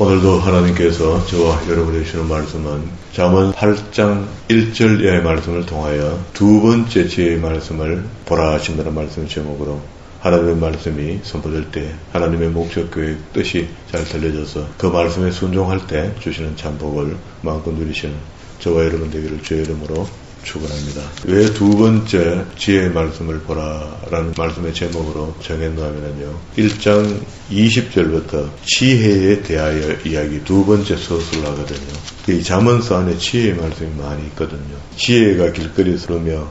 오늘도 하나님께서 저와 여러분에게 주시는 말씀은 잠언 8장 1절 이하의 말씀을 통하여 두 번째 지혜의 말씀을 보라 하신다는 말씀 제목으로 하나님의 말씀이 선포될 때 하나님의 목적 계획 뜻이 잘 들려져서 그 말씀에 순종할 때 주시는 참복을 마음껏 누리시는 저와 여러분 되기를 주의 이름으로 축원합니다. 왜 두 번째 지혜의 말씀을 보라라는 말씀의 제목으로 정했나 하면요. 1장 20절부터 지혜에 대하여 이야기 두 번째 서술을 하거든요. 이 잠언서 안에 지혜의 말씀이 많이 있거든요. 지혜가 길거리 서르며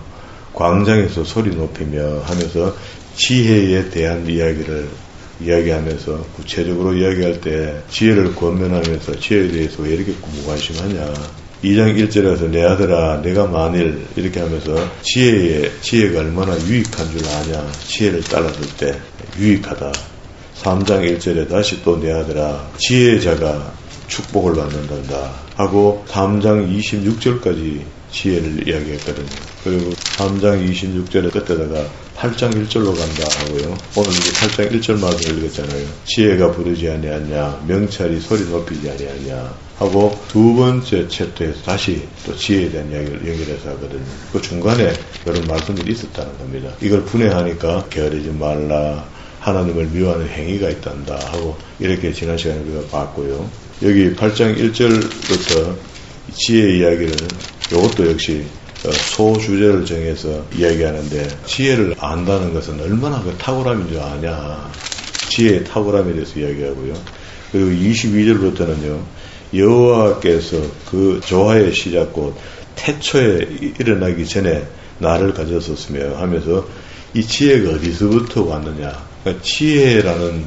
광장에서 소리 높이며 하면서 지혜에 대한 이야기를 이야기하면서 구체적으로 이야기할 때 지혜를 권면하면서 지혜에 대해서 왜 이렇게 무관심하냐. 2장 1절에서 내 아들아 내가 만일 이렇게 하면서 지혜가 얼마나 유익한 줄 아냐. 지혜를 따라줄 때 유익하다. 3장 1절에 다시 또 내 아들아 지혜자가 축복을 받는단다 하고 3장 26절까지 지혜를 이야기했거든요. 그리고 3장 26절의 끝에다가 8장 1절로 간다 하고요. 오늘 이제 8장 1절 말씀을 읽었잖아요. 지혜가 부르지 아니하냐 명찰이 소리 높이지 아니하냐 하고 두 번째 챕터에서 다시 또 지혜에 대한 이야기를 연결해서 하거든요. 그 중간에 이런 말씀들이 있었다는 겁니다. 이걸 분해하니까 게으르지 말라 하나님을 미워하는 행위가 있단다 하고 이렇게 지난 시간에 우리가 봤고요. 여기 8장 1절부터 지혜 이야기를 이것도 역시 소주제를 정해서 이야기하는데 지혜를 안다는 것은 얼마나 그 탁월함인 줄 아냐. 지혜의 탁월함에 대해서 이야기하고요. 그리고 22절부터는요. 여호와께서 그 조화의 시작곧 태초에 일어나기 전에 나를 가졌었으며 하면서 이 지혜가 어디서부터 왔느냐. 그러니까 지혜라는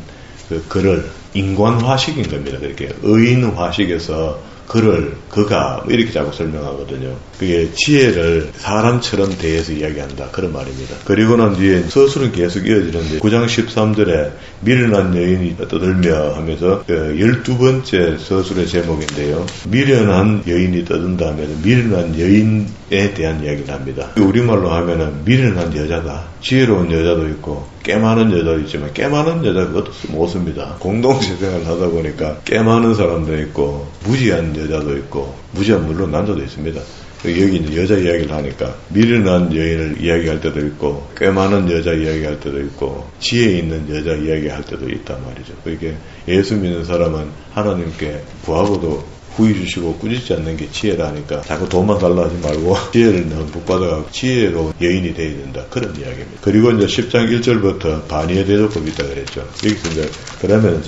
그 글을 인관화식인 겁니다. 그렇게 의인화식에서 그가 이렇게 자꾸 설명하거든요. 그게 지혜를 사람처럼 대해서 이야기한다. 그런 말입니다. 그리고 난 뒤에 서술은 계속 이어지는데 9장 13절에 미련한 여인이 떠들며 하면서 12번째 서술의 제목인데요. 미련한 여인이 떠든다 하면 미련한 여인에 대한 이야기를 합니다. 우리말로 하면은 미련한 여자다. 지혜로운 여자도 있고 꽤 많은 여자도 있지만 꽤 많은 여자가 그것도 못 씁니다. 공동체 생활을 하다 보니까 꽤 많은 사람도 있고 무지한 여자도 있고 무지한 물론 남자도 있습니다. 여기 이제 여자 이야기를 하니까 미련한 여인을 이야기할 때도 있고 꽤 많은 여자 이야기할 때도 있고 지혜 있는 여자 이야기할 때도 있단 말이죠. 그러니까 예수 믿는 사람은 하나님께 구하고도 후히 주시고 꾸짖지 않는 게 지혜라니까 자꾸 돈만 달라 하지 말고 지혜를 너무 복받아가고 지혜로운 여인이 돼야 된다. 그런 이야기입니다. 그리고 이제 10장 1절부터 반의의 대조법이 있다 그랬죠. 여기서 이제 그러면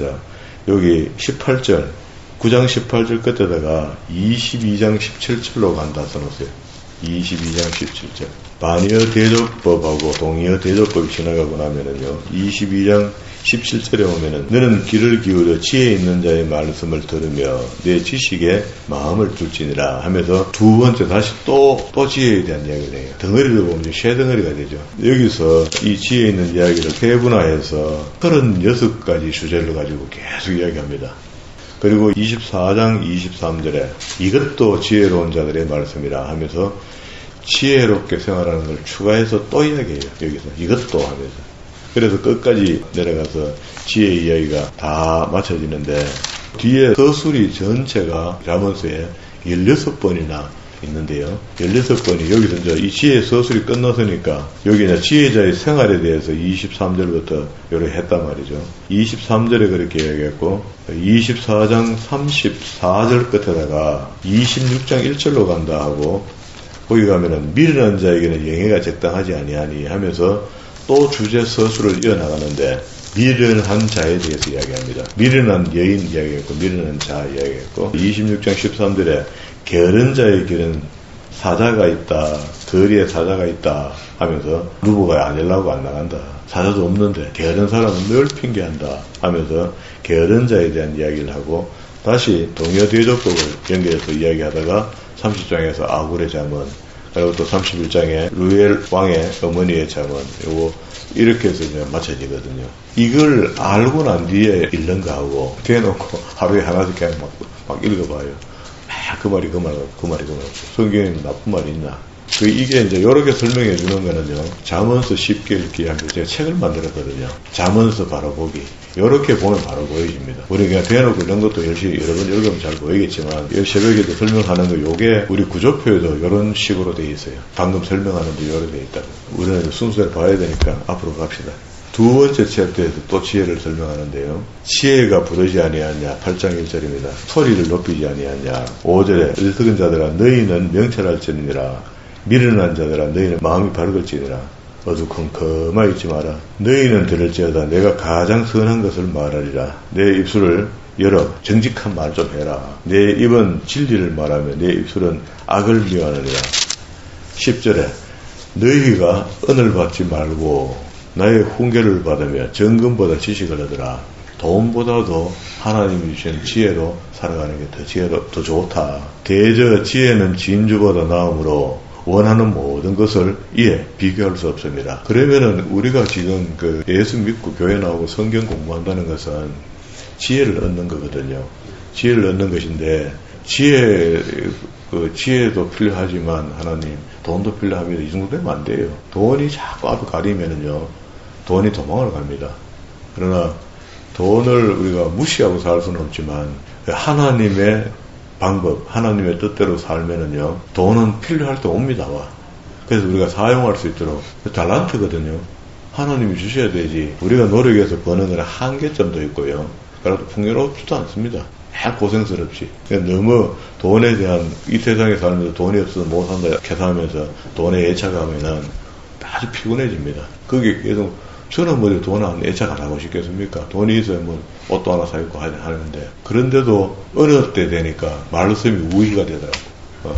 여기 18절 9장 18절 끝에다가 22장 17절로 간다 써놓으세요. 22장 17절. 반의어 대조법하고 동의어 대조법이 지나가고 나면은요. 22장 17절에 오면은 너는 귀를 기울여 지혜 있는 자의 말씀을 들으며 내 지식에 마음을 둘지니라 하면서 두 번째 다시 또 지혜에 대한 이야기를 해요. 덩어리를 보면 쉐덩어리가 되죠. 여기서 이 지혜 있는 이야기를 세분화해서 36가지 주제를 가지고 계속 이야기합니다. 그리고 24장 23절에 이것도 지혜로운 자들의 말씀이라 하면서 지혜롭게 생활하는 걸 추가해서 또 이야기해요. 여기서 이것도 하면서. 그래서 끝까지 내려가서 지혜 이야기가 다 맞춰지는데 뒤에 서술이 전체가 잠언서에 16번이나 있는데요. 16번이 여기서 이제 이 지혜 서술이 끝났으니까 여기 이제 지혜자의 생활에 대해서 23절부터 요렇게 했단 말이죠. 23절에 그렇게 이야기했고 24장 34절 끝에다가 26장 1절로 간다 하고 거기 가면은 미련한 자에게는 영예가 적당하지 아니하니 하면서 또 주제 서술을 이어나가는데 미련한 자에 대해서 이야기합니다. 미련한 여인 이야기했고 미련한 자 이야기했고 26장 13절에 게으른 자의 길은 사자가 있다. 거리에 사자가 있다 하면서 누구가 아니려고 안 나간다. 사자도 없는데 게으른 사람은 늘 핑계한다 하면서 게으른 자에 대한 이야기를 하고 다시 동의어 대조법을 연결해서 이야기하다가 30장에서 아굴의 잠언 그리고 또 31장에 루엘 왕의 어머니의 잠언 요거 이렇게 해서 이제 맞춰지거든요. 이걸 알고 난 뒤에 읽는가 하고 대놓고 하루에 하나씩 그냥 막 읽어봐요. 그 말이 그 말. 성경에 나쁜 말이 있나? 이게 이제 이렇게 설명해 주는 거는요. 잠언서 쉽게 읽기 위한 제가 책을 만들었거든요. 잠언서 바로 보기. 이렇게 보면 바로 보여집니다. 우리 그냥 대놓고 이런 것도 열심히 여러 번 읽으면 잘 보이겠지만 새벽에도 설명하는 거 요게 우리 구조표에도 이런 식으로 돼 있어요. 방금 설명하는데 이렇게 돼 있다고. 우리는 순서를 봐야 되니까 앞으로 갑시다. 두 번째 챕터에서 또 지혜를 설명하는데요. 지혜가 부르지 아니하냐 8장 1절입니다. 소리를 높이지 아니하냐 5절에 어리석은 자들아 너희는 명철할지니라 미련한 자들아 너희는 마음이 밝을지니라 어두컴컴하여 있지 마라. 너희는 들을지어다 내가 가장 선한 것을 말하리라. 내 입술을 열어 정직한 말 좀 해라. 내 입은 진리를 말하며 내 입술은 악을 미워하느니라. 10절에 너희가 은을 받지 말고 나의 훈계를 받으며 정금보다 지식을 얻으라. 돈보다도 하나님이 주신 지혜로 살아가는 게 더 좋다. 대저 지혜는 진주보다 나음으로 원하는 모든 것을 이에 비교할 수 없습니다. 그러면은 우리가 지금 예수 믿고 교회 나오고 성경 공부한다는 것은 지혜를 얻는 거거든요. 지혜를 얻는 것인데 지혜도 필요하지만 하나님 돈도 필요합니다. 이 정도 되면 안 돼요. 돈이 자꾸 앞에 가리면은요. 돈이 도망을 갑니다. 그러나 돈을 우리가 무시하고 살 수는 없지만 하나님의 방법, 하나님의 뜻대로 살면은요, 돈은 필요할 때 옵니다, 와. 그래서 우리가 사용할 수 있도록, 달란트거든요. 하나님이 주셔야 되지. 우리가 노력해서 버는 건 한계점도 있고요. 그래도 풍요롭지도 않습니다. 고생스럽지. 너무 돈에 대한, 이 세상에 살면서 돈이 없어서 못 산다, 계산하면서 돈에 애착하면은 아주 피곤해집니다. 그게 계속, 저는 돈 안 애착 안 하고 싶겠습니까? 돈이 있어야 옷도 하나 사입고 하는데. 그런데도 어느 때 되니까 말씀이 우위가 되더라고.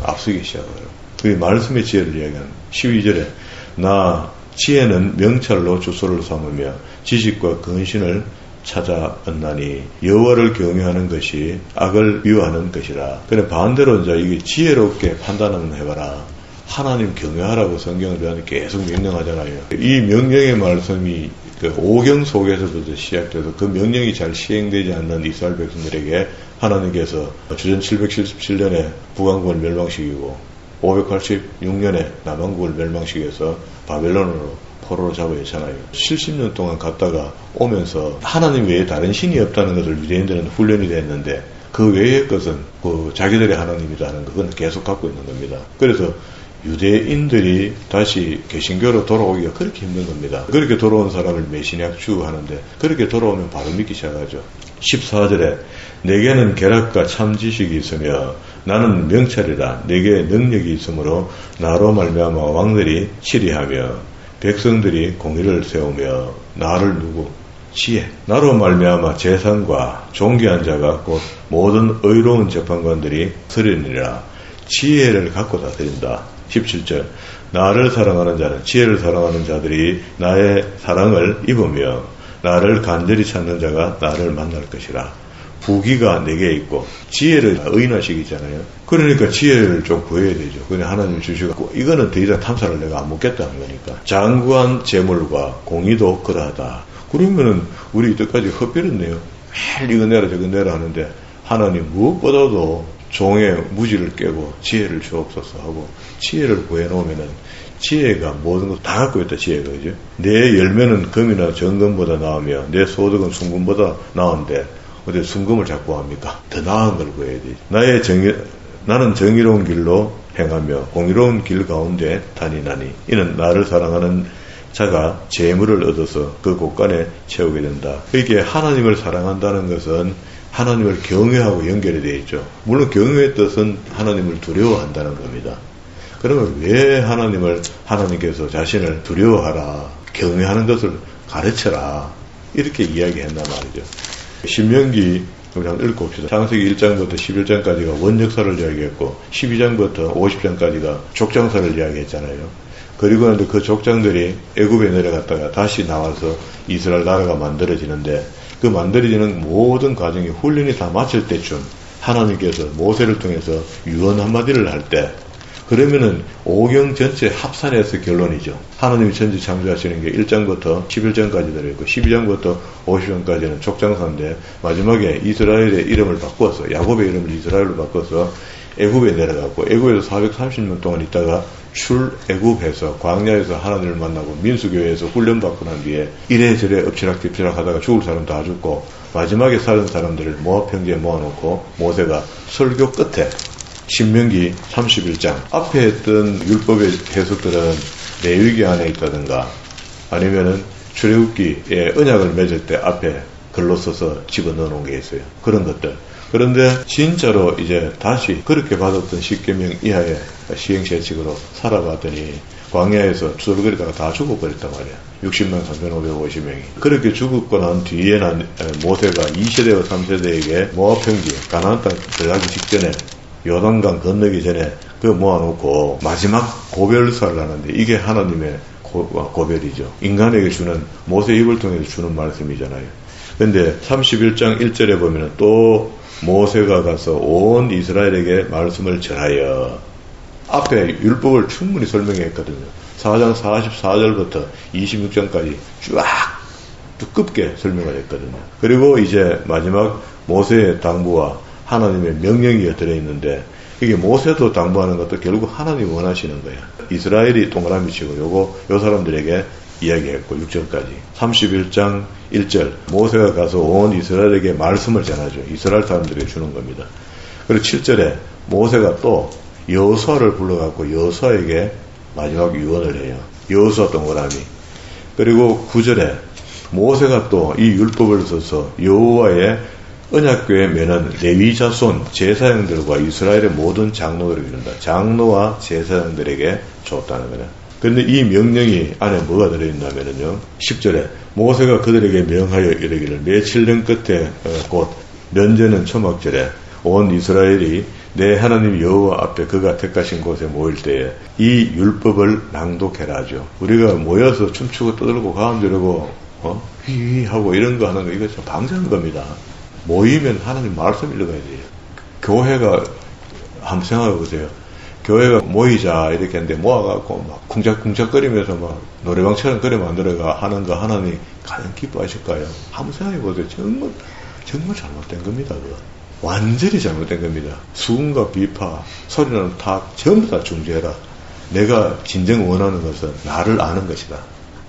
앞서기 시작하더라고. 그 말씀의 지혜를 이야기하는 12절에 나 지혜는 명찰로 주소를 삼으며 지식과 근신을 찾아 얻나니 여호와를 경외하는 것이 악을 미워하는 것이라. 그래 반대로 이제 이게 지혜롭게 판단을 해봐라. 하나님 경외하라고 성경을 계속 명령하잖아요. 이 명령의 말씀이 오경 속에서도 시작돼서 그 명령이 잘 시행되지 않는 이스라엘 백성들에게 하나님께서 주전 777년에 북왕국을 멸망시키고 586년에 남왕국을 멸망시켜서 바벨론으로 포로로 잡아냈잖아요. 70년 동안 갔다가 오면서 하나님 외에 다른 신이 없다는 것을 유대인들은 훈련이 됐는데 그 외의 것은 자기들의 하나님이라는 그건 계속 갖고 있는 겁니다. 그래서 유대인들이 다시 개신교로 돌아오기가 그렇게 힘든 겁니다. 그렇게 돌아온 사람을 메시냐주 하는데 그렇게 돌아오면 바로 믿기 시작하죠. 14절에 내게는 계략과 참 지식이 있으며 나는 명찰이라. 내게 능력이 있으므로 나로 말미암아 왕들이 치리하며 백성들이 공의를 세우며 나를 누구 지혜. 나로 말미암아 재산과 존귀한 자가 곧 모든 의로운 재판관들이 서리니라. 지혜를 갖고 다 드린다. 17절 나를 사랑하는 자는 지혜를 사랑하는 자들이 나의 사랑을 입으며 나를 간절히 찾는 자가 나를 만날 것이라. 부귀가 내게 있고 지혜를 의인화시키잖아요. 그러니까 지혜를 좀 구해야 되죠. 그냥 하나님 주시고 이거는 더 이상 탐사를 내가 안 먹겠다는 거니까. 장구한 재물과 공의도 그러하다. 그러면은 우리 이때까지 헛비렸네요. 매일 이거 내라 저거 내라 하는데 하나님 무엇보다도 종의 무지를 깨고 지혜를 주옵소서 하고 지혜를 구해놓으면은 지혜가 모든 것 다 갖고 있다. 지혜가 그죠? 내 열매는 금이나 정금보다 나으며 내 소득은 순금보다 나은데 어디 순금을 자꾸 합니까? 더 나은 걸 구해야 돼. 나는 정의로운 길로 행하며 공의로운 길 가운데 다니나니 이는 나를 사랑하는 자가 재물을 얻어서 그 곳간에 채우게 된다. 이게 하나님을 사랑한다는 것은 하나님을 경외하고 연결이 되어 있죠. 물론 경외의 뜻은 하나님을 두려워한다는 겁니다. 그러면 왜 하나님께서 자신을 두려워하라, 경외하는 것을 가르쳐라 이렇게 이야기했단 말이죠. 신명기 우리 한번 읽어봅시다. 창세기 1장부터 11장까지가 원역사를 이야기했고 12장부터 50장까지가 족장사를 이야기했잖아요. 그리고 나서 그 족장들이 애굽에 내려갔다가 다시 나와서 이스라엘 나라가 만들어지는데 그 만들어지는 모든 과정이 훈련이 다 마칠 때쯤 하나님께서 모세를 통해서 유언 한마디를 할 때 그러면은 오경 전체 합산해서 결론이죠. 하나님이 전체 창조하시는 게 1장부터 11장까지 들어있고 12장부터 50장까지는 족장사인데 마지막에 이스라엘의 이름을 바꿔서 야곱의 이름을 이스라엘로 바꿔서 애굽에 내려갔고 애굽에서 430년 동안 있다가 출애굽해서 광야에서 하나님을 만나고 민수교회에서 훈련받고 난 뒤에 이래저래 엎치락뒤치락 하다가 죽을 사람 다 죽고 마지막에 살은 사람들을 모압 평지에 모아놓고 모세가 설교 끝에 신명기 31장 앞에 했던 율법의 해석들은 레위기 안에 있다든가 아니면은 출애굽기에 언약을 맺을 때 앞에 글로 써서 집어넣어 놓은 게 있어요. 그런 것들. 그런데 진짜로 이제 다시 그렇게 받았던 십계명 이하의 시행시책으로 살아봤더니 광야에서 주저거리다가 다 죽어버렸단 말이야. 60만 3,550명이. 그렇게 죽었고 난 뒤에는 모세가 2세대와 3세대에게 모압 평지 가나안 땅 들어가기 직전에 요단강 건너기 전에 그 모아놓고 마지막 고별사를 하는데 이게 하나님의 고별이죠. 인간에게 주는 모세 입을 통해서 주는 말씀이잖아요. 근데 31장 1절에 보면은 또 모세가 가서 온 이스라엘에게 말씀을 전하여 앞에 율법을 충분히 설명했거든요. 4장 44절부터 26장까지 쫙 두껍게 설명을 했거든요. 그리고 이제 마지막 모세의 당부와 하나님의 명령이 들어있는데 이게 모세도 당부하는 것도 결국 하나님이 원하시는 거야. 이스라엘이 동그라미 치고 요 사람들에게 이야기했고 6절까지 31장 1절 모세가 가서 온 이스라엘에게 말씀을 전하죠. 이스라엘 사람들에게 주는 겁니다. 그리고 7절에 모세가 또 여호수아를 불러갖고 여호수아에게 마지막 유언을 해요. 여호수아 동그라미. 그리고 9절에 모세가 또 이 율법을 써서 여호와의 언약궤에 매는 레위 자손 제사장들과 이스라엘의 모든 장로들에게 준다. 장로와 제사장들에게 줬다는 거냐. 그런데 이 명령이 안에 뭐가 들어있냐면요. 10절에 모세가 그들에게 명하여 이르기를 내 7년 끝에 곧 면제는 초막절에 온 이스라엘이 내 하나님 여호와 앞에 그가 택하신 곳에 모일 때에 이 율법을 낭독해라죠. 우리가 모여서 춤추고 떠들고 가음 지르고 휘휘하고 이런 거 하는 거 이거 좀 방지하는 겁니다. 모이면 하나님 말씀 읽어야 돼요. 교회가 한번 생각해 보세요. 교회가 모이자 이렇게 했는데 모아갖고 막 쿵짝쿵짝거리면서 막 노래방처럼 그래 만들어가 하는 거 하나님 가장 기뻐하실까요? 한번 생각해 보세요. 정말 잘못된 겁니다. 그거. 완전히 잘못된 겁니다. 수군과 비파, 소리나는 탑 전부 다 중재해라. 내가 진정 원하는 것은 나를 아는 것이다.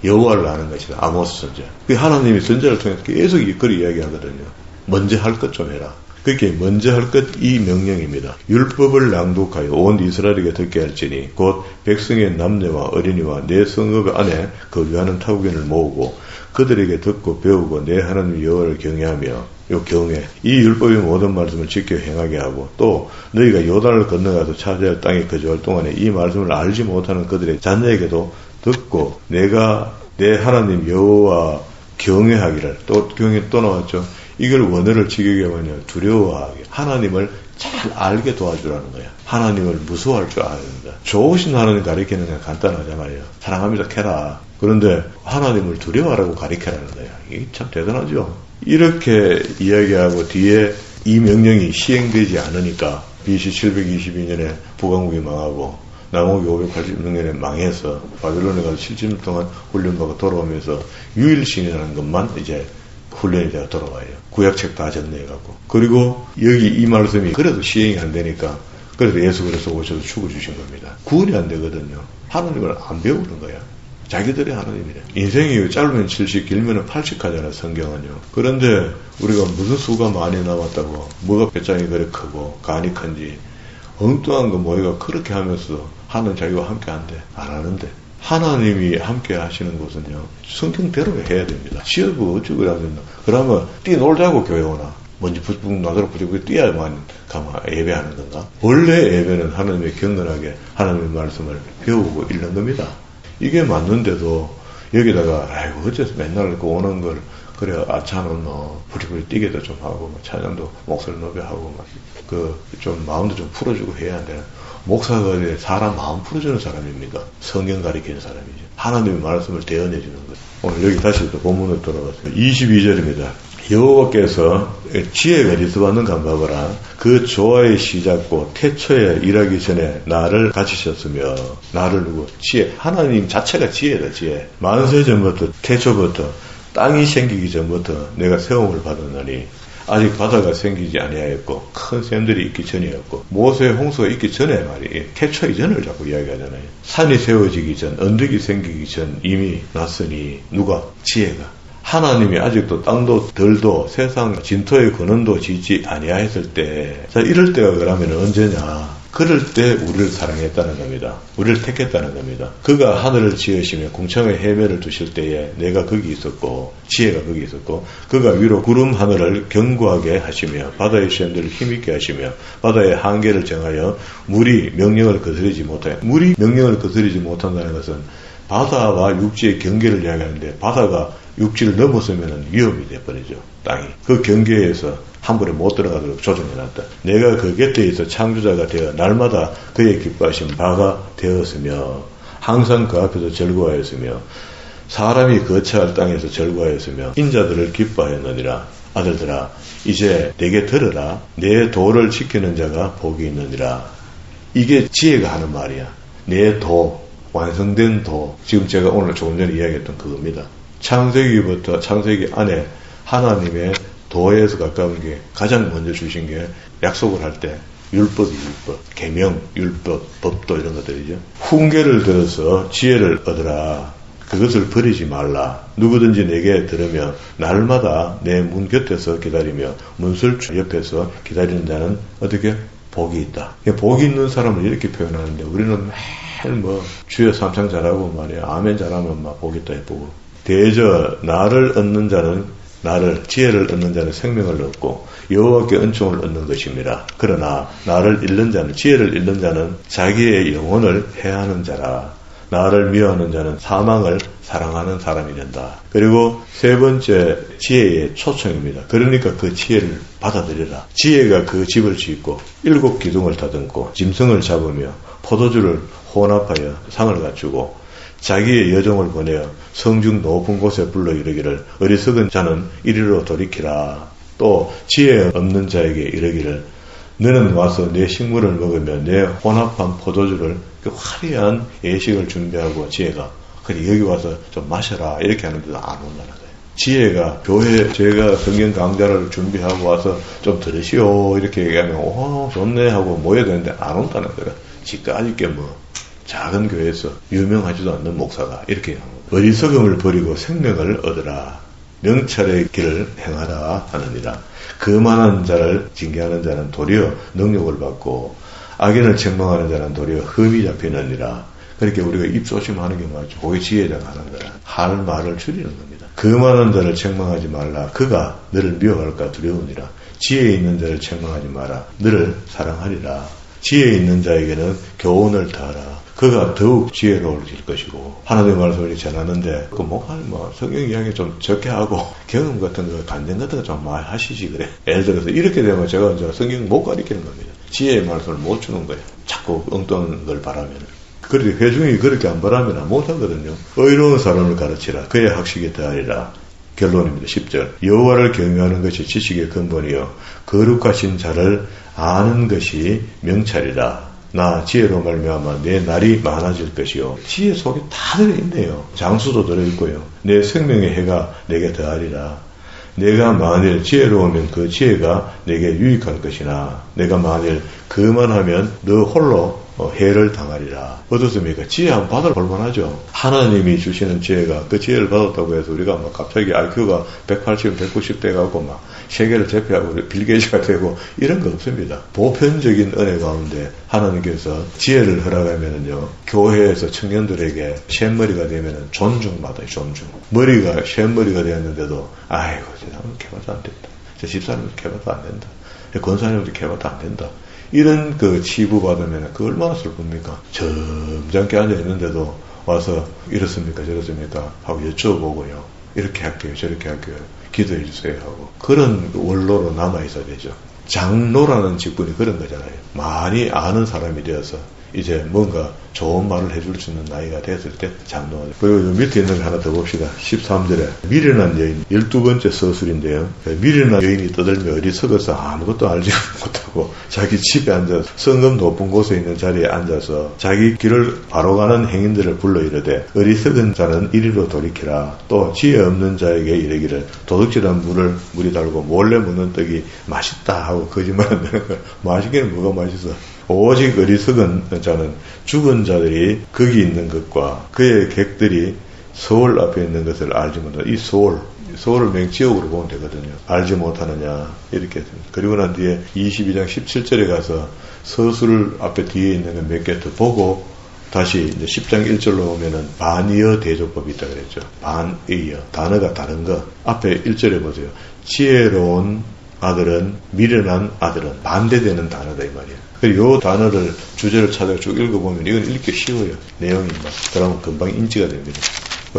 여호와를 아는 것이다. 아모스 선지자. 그 하나님이 선지자를 통해서 계속 이걸 이야기하거든요. 먼저 할 것 좀 해라. 그렇게 먼저 할 것 이 명령입니다. 율법을 낭독하여 온 이스라엘에게 듣게 할지니 곧 백성의 남녀와 어린이와 내 성읍 안에 거주하는 타국인을 모으고 그들에게 듣고 배우고 내 하나님 여호와를 경외하며 요 경외 이 율법의 모든 말씀을 지켜 행하게 하고 또 너희가 요단을 건너가서 차지할 땅에 거주할 동안에 이 말씀을 알지 못하는 그들의 자녀에게도 듣고 내가 내 하나님 여호와 경외하기를 또 경외 또 나왔죠. 이걸 원어를 지키게 하면 두려워하게 하나님을 잘 알게 도와주라는 거야. 하나님을 무서워할 줄 알아야 된다. 좋으신 하나님 가리키는 건 간단하잖아요. 사랑합니다 캐라. 그런데 하나님을 두려워하라고 가리키라는 거야. 이게 참 대단하죠. 이렇게 이야기하고 뒤에 이 명령이 시행되지 않으니까 BC 722년에 북왕국이 망하고 남왕국이 586년에 망해서 바빌론에 가서 7년 동안 훈련받고 돌아오면서 유일신이라는 것만 이제 훈련이 되어 돌아와요. 구약책 다 정리해갖고. 그리고 여기 이 말씀이 그래도 시행이 안 되니까 그래서 예수 그리스도 오셔서 죽어주신 겁니다. 구원이 안 되거든요. 하나님을 안 배우는 거야. 자기들의 하나님이래. 인생이 짧으면 70, 길면 80 하잖아, 성경은요. 그런데 우리가 무슨 수가 많이 남았다고, 뭐가 배짱이 그래 크고, 간이 큰지, 엉뚱한 거 뭐가 그렇게 하면서 하는 자기와 함께 한대. 안 하는데. 하나님이 함께 하시는 것은요, 성경대로 해야 됩니다. 시어부 어쩌고 그러면, 그러면 뛰놀자고 교회 오나? 먼저 부쩍 나도록 부쩍 뛰어야만 가면 예배하는 건가? 원래 예배는 하나님의 경건하게 하나님의 말씀을 배우고 읽는 겁니다. 이게 맞는데도 여기다가 아이고 어째서 맨날 그 오는 걸 그래 아차는 부리부리 뛰게도 좀 하고 찬양도 목소리 높여하고 그 좀 마음도 좀 풀어주고 해야 한다. 목사가 사람 마음 풀어주는 사람입니까? 성경 가리키는 사람이죠. 하나님의 말씀을 대언해주는 거예요. 오늘 여기 다시 또 본문으로 돌아갔어요. 22절입니다. 여호와께서 지혜가 어디서 받는가 한번 봐봐라. 그 조화의 시작고 태초에 일하기 전에 나를 가지셨으며 나를 누구? 지혜. 하나님 자체가 지혜다. 지혜. 만세 전부터 태초부터 땅이 생기기 전부터 내가 세움을 받았느니 아직 바다가 생기지 아니하였고 큰 샘들이 있기 전이었고 모세의 홍수가 있기 전에 말이에요. 태초 이전을 자꾸 이야기하잖아요. 산이 세워지기 전, 언덕이 생기기 전 이미 났으니 누가? 지혜가. 하나님이 아직도 땅도 들도 세상 진토의 근원도 짓지 아니하였을 때, 자 이럴 때가 그러면 언제냐? 그럴 때 우리를 사랑했다는 겁니다. 우리를 택했다는 겁니다. 그가 하늘을 지으시며 궁창의 해매를 두실 때에 내가 거기 있었고 지혜가 거기 있었고 그가 위로 구름 하늘을 견고하게 하시며 바다의 샘들을 힘있게 하시며 바다의 한계를 정하여 물이 명령을 거스르지 못하여. 물이 명령을 거스르지 못한다는 것은 바다와 육지의 경계를 이야기하는데 바다가 육지를 넘어서면 위험이 돼버리죠. 땅이. 그 경계에서 함부로 못 들어가도록 조정해놨다. 내가 그 곁에 있어 창조자가 되어 날마다 그의 기뻐하신 바가 되었으며 항상 그 앞에서 즐거워하였으며 사람이 거처할 땅에서 즐거워하였으며 인자들을 기뻐하였느니라. 아들들아 이제 내게 들으라. 내 도를 지키는 자가 복이 있느니라. 이게 지혜가 하는 말이야. 내 도, 완성된 도. 지금 제가 오늘 조금 전에 이야기했던 그겁니다. 창세기부터 창세기 안에 하나님의 도에서 가까운 게 가장 먼저 주신 게 약속을 할 때 율법이 율법, 계명, 율법, 법도 이런 것들이죠. 훈계를 들어서 지혜를 얻으라. 그것을 버리지 말라. 누구든지 내게 들으며 날마다 내 문 곁에서 기다리며 문설주 옆에서 기다리는 자는 어떻게? 복이 있다. 복이 있는 사람을 이렇게 표현하는데 우리는 매일 주여 삼창 잘하고 말이야. 아멘 잘하면 복이 있다 해보고. 대저 나를 얻는 자는 나를 지혜를 얻는 자는 생명을 얻고 여호와께 은총을 얻는 것입니다. 그러나 나를 잃는 자는 지혜를 잃는 자는 자기의 영혼을 해하는 자라. 나를 미워하는 자는 사망을 사랑하는 사람이 된다. 그리고 세 번째 지혜의 초청입니다. 그러니까 그 지혜를 받아들여라. 지혜가 그 집을 짓고 7 기둥을 다듬고 짐승을 잡으며 포도주를 혼합하여 상을 갖추고 자기의 여종을 보내어 성중 높은 곳에 불러 이르기를 어리석은 자는 이리로 돌이키라. 또 지혜 없는 자에게 이르기를 너는 와서 내 식물을 먹으며 내 혼합한 포도주를 그 화려한 예식을 준비하고 지혜가 그래 여기 와서 좀 마셔라 이렇게 하는데도 안 온다는 거예요. 지혜가 교회 제가 성경 강좌를 준비하고 와서 좀 들으시오 이렇게 얘기하면 오 좋네 하고 모여야 되는데 안 온다는 거예요. 지금까지 게 작은 교회에서 유명하지도 않는 목사가 이렇게 하는 거예요. 어리석음을 버리고 생명을 얻으라. 명철의 길을 행하라 하느니라. 거만한 자를 징계하는 자는 도리어 능욕을 받고 악인을 책망하는 자는 도리어 흠이 잡히느니라. 그렇게 우리가 입조심하는 게 맞죠. 그게 지혜자가 하는 거라. 할 말을 줄이는 겁니다. 거만한 자를 책망하지 말라. 그가 너를 미워할까 두려우니라. 지혜 있는 자를 책망하지 마라. 너를 사랑하리라. 지혜 있는 자에게는 교훈을 더하라. 그가 더욱 지혜로워질 것이고 하나님의 말씀을 전하는데 그 성경 이야기 좀 적게 하고 경험 같은 거 간증 같은 거 좀 많이 하시지 그래. 예를 들어서 이렇게 되면 제가 이제 성경 못 가르치는 겁니다. 지혜의 말씀을 못 주는 거예요. 자꾸 엉뚱한 걸 바라면. 그런데 회중이 그렇게 안 바라면 못 하거든요. 의로운 사람을 가르치라. 그의 학식에 더하리라. 결론입니다. 10절. 여호와를 경외하는 것이 지식의 근본이요 거룩하신 자를 아는 것이 명찰이라. 나 지혜로 말미암아 내 날이 많아질 것이요. 지혜 속에 다 들어있네요. 장수도 들어있고요. 내 생명의 해가 내게 더하리라. 내가 만일 지혜로우면 그 지혜가 내게 유익할 것이나 내가 만일 그만하면 너 홀로 해를 당하리라. 어떻습니까? 지혜 한번 받을 볼만하죠. 하나님이 주시는 지혜가 그 지혜를 받았다고 해서 우리가 갑자기 IQ가 180, 190 돼가고 세계를 제패하고 빌 게이츠가 되고 이런 거 없습니다. 보편적인 은혜 가운데 하나님께서 지혜를 허락하면은요 교회에서 청년들에게 쇳머리가 되면은 존중받아요. 존중. 머리가 쇳머리가 되었는데도 아이고 저 사람은 개발도 안 된다. 저 집사람은 개발도 안 된다. 권사님도 개발도 안 된다. 이런 그 치부받으면 그 얼마나 슬픕니까? 점잖게 앉아있는데도 와서 이렇습니까 저렇습니까 하고 여쭤보고요. 이렇게 할게요 저렇게 할게요. 기도해 주세요 하고 그런 원로로 남아있어야 되죠. 장로라는 직분이 그런 거잖아요. 많이 아는 사람이 되어서 이제 뭔가 좋은 말을 해줄 수 있는 나이가 됐을 때 장로가. 그리고 밑에 있는 거 하나 더 봅시다. 13절에 미련한 여인 12번째 서술인데요. 미련한 여인이 떠들며 어리석어서 아무것도 알지 못하고 자기 집에 앉아서 성금 높은 곳에 있는 자리에 앉아서 자기 길을 바로 가는 행인들을 불러 이르되 어리석은 자는 이리로 돌이키라. 또 지혜 없는 자에게 이르기를 도둑질한 물이 달고 몰래 먹는 떡이 맛있다 하고 거짓말한다는 거야. 맛있기는 뭐가 맛있어. 오직 어리석은 자는 죽은 자들이 거기 있는 것과 그의 객들이 서울 앞에 있는 것을 알지 못한다. 이 서울을 맹지역으로 보면 되거든요. 알지 못하느냐 이렇게 했습니다. 그리고 난 뒤에 22장 17절에 가서 서술 앞에 뒤에 있는 거 몇 개 더 보고 다시 이제 10장 1절로 오면은 반의어 대조법이 있다 그랬죠. 반의어 단어가 다른 거. 앞에 1절에 보세요. 지혜로운 아들은 미련한 아들은 반대되는 단어다 이 말이에요. 그리고 이 단어를 주제를 찾아서 쭉 읽어보면 이건 읽기 쉬워요. 내용이 막 그러면 금방 인지가 됩니다.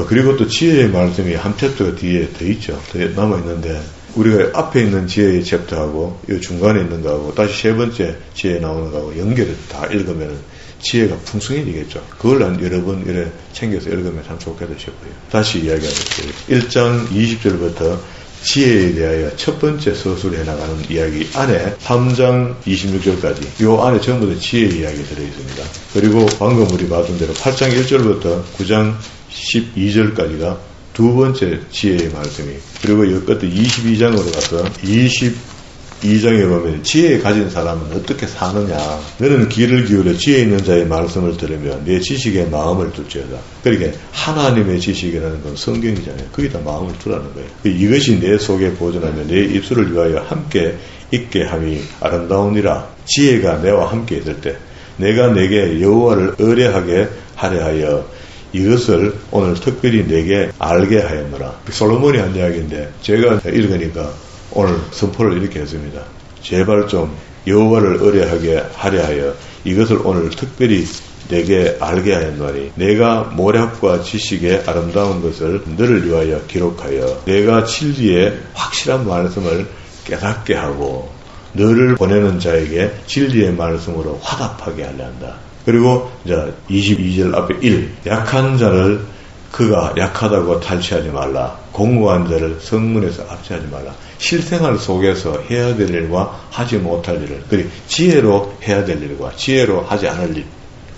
그리고 또 지혜의 말씀이 한 챕터가 뒤에 더 있죠. 더 남아있는데 우리가 앞에 있는 지혜의 챕터하고 이 중간에 있는 거하고 다시 세 번째 지혜에 나오는 거하고 연결을 다 읽으면 지혜가 풍성해지겠죠. 그걸 여러 번 이렇게 챙겨서 읽으면 참 좋겠다 싶어요. 다시 이야기하겠습니다. 1장 20절부터 지혜에 대하여 첫 번째 서술해 나가는 이야기 안에 3장 26절까지 요 안에 전부 다 지혜의 이야기 들어있습니다. 그리고 방금 우리 봤던 대로 8장 1절부터 9장 12절까지가 두 번째 지혜의 말씀이, 그리고 이 끝에 22장으로 가서 22장에 보면 지혜 가진 사람은 어떻게 사느냐. 너는 귀를 기울여 지혜 있는 자의 말씀을 들으며 내 지식에 마음을 둘지어다. 그러니까 하나님의 지식이라는 건 성경이잖아요. 거기다 마음을 두라는 거예요. 이것이 내 속에 보존하며 내 입술을 위하여 함께 있게 함이 아름다우니라. 지혜가 내와 함께 있을 때 내가 내게 여호와를 의뢰하게 하려 하여 이것을 오늘 특별히 내게 알게 하였노라. 솔로몬이 한 이야기인데 제가 읽으니까 오늘 선포를 이렇게 했습니다. 제발 좀 여호와를 의뢰하게 하려 하여 이것을 오늘 특별히 내게 알게 하였노니 내가 모략과 지식의 아름다운 것을 너를 위하여 기록하여 내가 진리의 확실한 말씀을 깨닫게 하고 너를 보내는 자에게 진리의 말씀으로 화답하게 하려 한다. 그리고 이제 22절 앞에 1. 약한 자를 그가 약하다고 탈취하지 말라. 공고한 자를 성문에서 압제하지 말라. 실생활 속에서 해야 될 일과 하지 못할 일을, 그리고 지혜로 해야 될 일과 지혜로 하지 않을 일,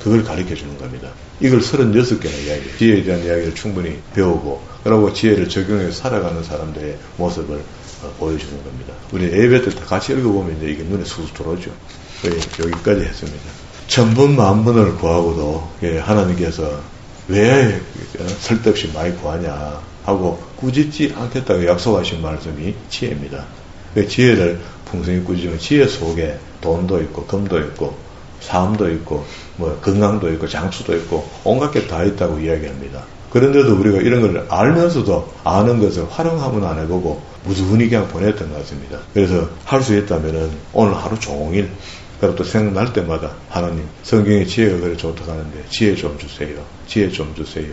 그걸 가르쳐 주는 겁니다. 이걸 36개나 이야기해요. 지혜에 대한 이야기를 충분히 배우고 그리고 지혜를 적용해서 살아가는 사람들의 모습을 보여주는 겁니다. 우리 예배 때 같이 읽어보면 이제 이게 눈에 쑥 들어오죠. 여기까지 했습니다. 천번 만번을 구하고도 하나님께서 왜 쓸데없이 많이 구하냐 하고 꾸짖지 않겠다고 약속하신 말씀이 지혜입니다. 지혜를 풍성히 꾸짖으면 지혜 속에 돈도 있고 금도 있고 삶도 있고 뭐 건강도 있고 장수도 있고 온갖 게 다 있다고 이야기합니다. 그런데도 우리가 이런 걸 알면서도 아는 것을 활용하면 안 해보고 무수히 그냥 보냈던 것 같습니다. 그래서 할 수 있다면은 오늘 하루 종일 그리고 또 생각날 때마다 하나님 성경에 지혜가 그래 좋다고 하는데 지혜 좀 주세요. 지혜 좀 주세요.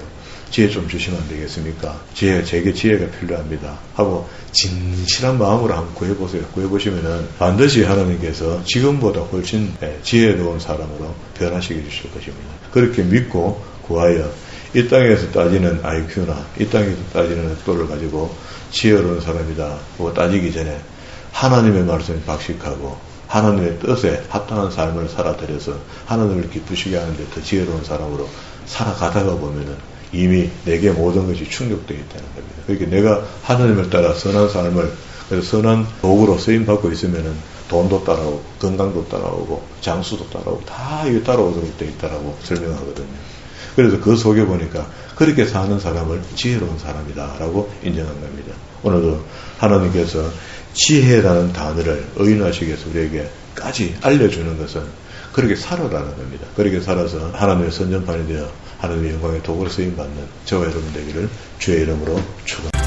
지혜 좀 주시면 안 되겠습니까? 제게 지혜가 필요합니다. 하고 진실한 마음으로 한번 구해보세요. 구해보시면은 반드시 하나님께서 지금보다 훨씬 지혜로운 사람으로 변화시켜 주실 것입니다. 그렇게 믿고 구하여 이 땅에서 따지는 IQ나 이 땅에서 따지는 학도를 가지고 지혜로운 사람이다 하고 따지기 전에 하나님의 말씀에 박식하고 하나님의 뜻에 합당한 삶을 살아들여서 하나님을 기쁘시게 하는데 더 지혜로운 사람으로 살아가다가 보면은 이미 내게 모든 것이 충족되어 있다는 겁니다. 그러니까 내가 하나님을 따라 선한 삶을, 그래서 선한 도구로 쓰임받고 있으면은 돈도 따라오고 건강도 따라오고 장수도 따라오고 다 이게 따라오도록 되어 있다라고 설명하거든요. 그래서 그 속에 보니까 그렇게 사는 사람을 지혜로운 사람이다라고 인정한 겁니다. 오늘도 하나님께서 지혜라는 단어를 의인화시키기 위해서 우리에게까지 알려주는 것은 그렇게 살아라는 겁니다. 그렇게 살아서 하나님의 선전판이 되어 하나님의 영광의 도구로 쓰임받는 저와 여러분 되기를 주의 이름으로 축원합니다.